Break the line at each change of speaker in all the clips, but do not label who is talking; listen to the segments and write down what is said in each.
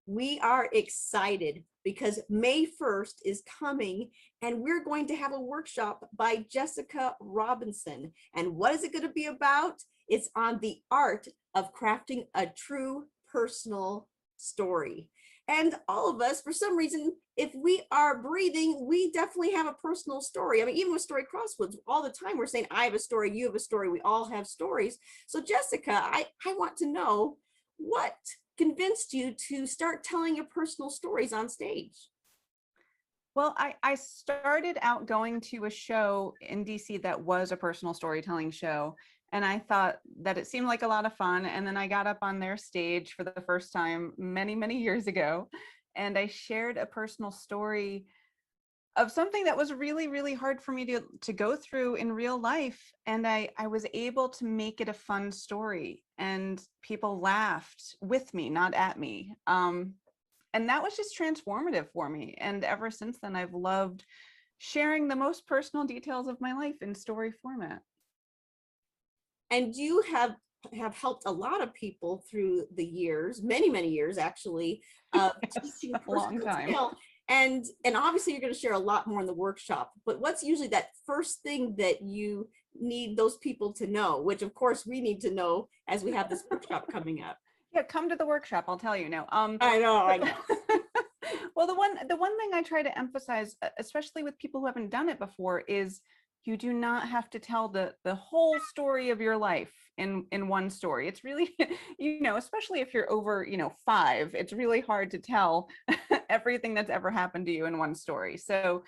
we are excited because May 1st is coming and we're going to have a workshop by Jessica Robinson. And what is it going to be about? It's on the art of crafting a true personal story. And all of us, for some reason, if we are breathing, we definitely have a personal story. I mean, even with Story Crossroads, all the time we're saying, I have a story, you have a story, we all have stories. So Jessica, I want to know what convinced you to start telling your personal stories on stage?
Well, I started out going to a show in DC that was a personal storytelling show. And I thought that it seemed like a lot of fun. And then I got up on their stage for the first time many, many years ago. And I shared a personal story of something that was really, really hard for me to go through in real life. And I was able to make it a fun story. And people laughed with me, not at me. And that was just transformative for me. And ever since then, I've loved sharing the most personal details of my life in story format.
And you have helped a lot of people through the years, many years actually, of teaching
a long time.
Tale. And obviously you're going to share a lot more in the workshop, but what's usually that first thing that you need those people to know, which of course we need to know as we have this workshop coming up?
Yeah, come to the workshop, I'll tell you. No,
I know.
Well, the one thing I try to emphasize, especially with people who haven't done it before, is you do not have to tell the whole story of your life in one story. It's really, especially if you're over, 5, it's really hard to tell everything that's ever happened to you in one story. So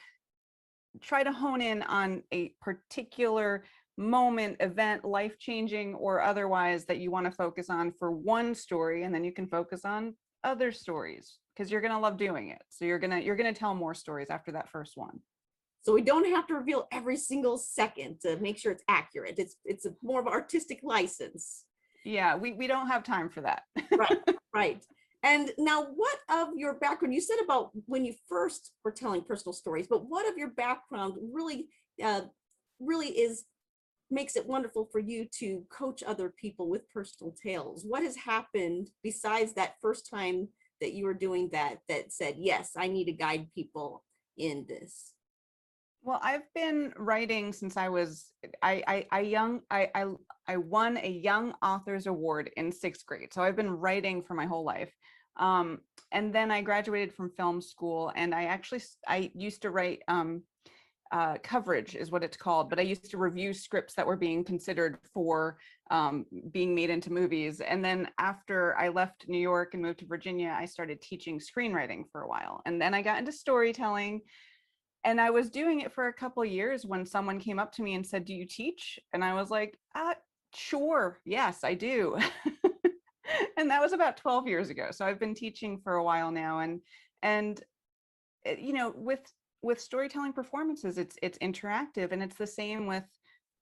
try to hone in on a particular moment, event, life-changing or otherwise, that you want to focus on for one story, and then you can focus on other stories because you're going to love doing it. So you're going to tell more stories after that first one.
So we don't have to reveal every single second to make sure it's accurate. It's a more of an artistic license.
Yeah, we don't have time for that.
Right. And now, what of your background? You said about when you first were telling personal stories, but what of your background really makes it wonderful for you to coach other people with personal tales? What has happened besides that first time that you were doing that said, yes, I need to guide people in this?
Well, I've been writing since I was I won a Young Authors Award in 6th grade. So I've been writing for my whole life. And then I graduated from film school, and I used to write coverage is what it's called, but I used to review scripts that were being considered for being made into movies. And then after I left New York and moved to Virginia, I started teaching screenwriting for a while. And then I got into storytelling. And I was doing it for a couple of years when someone came up to me and said, "Do you teach?" And I was like, sure, yes, I do. And that was about 12 years ago. So I've been teaching for a while now. And with storytelling performances, it's interactive, and it's the same with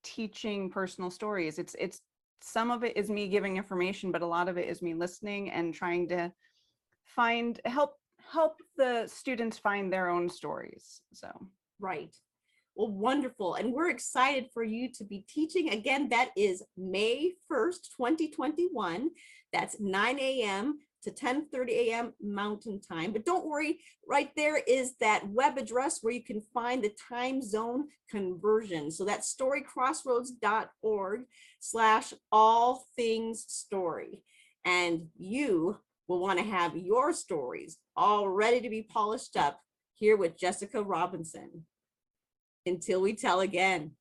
teaching personal stories. It's some of it is me giving information, but a lot of it is me listening and trying to help the students find their own stories. So
right. Well, wonderful. And we're excited for you to be teaching. Again, that is May 1st, 2021. That's 9 a.m. to 10:30 a.m. Mountain Time. But don't worry, right there is that web address where you can find the time zone conversion. So that's storycrossroads.org/all-things-story. And you will want to have your stories all ready to be polished up here with Jessica Robinson. Until we tell again.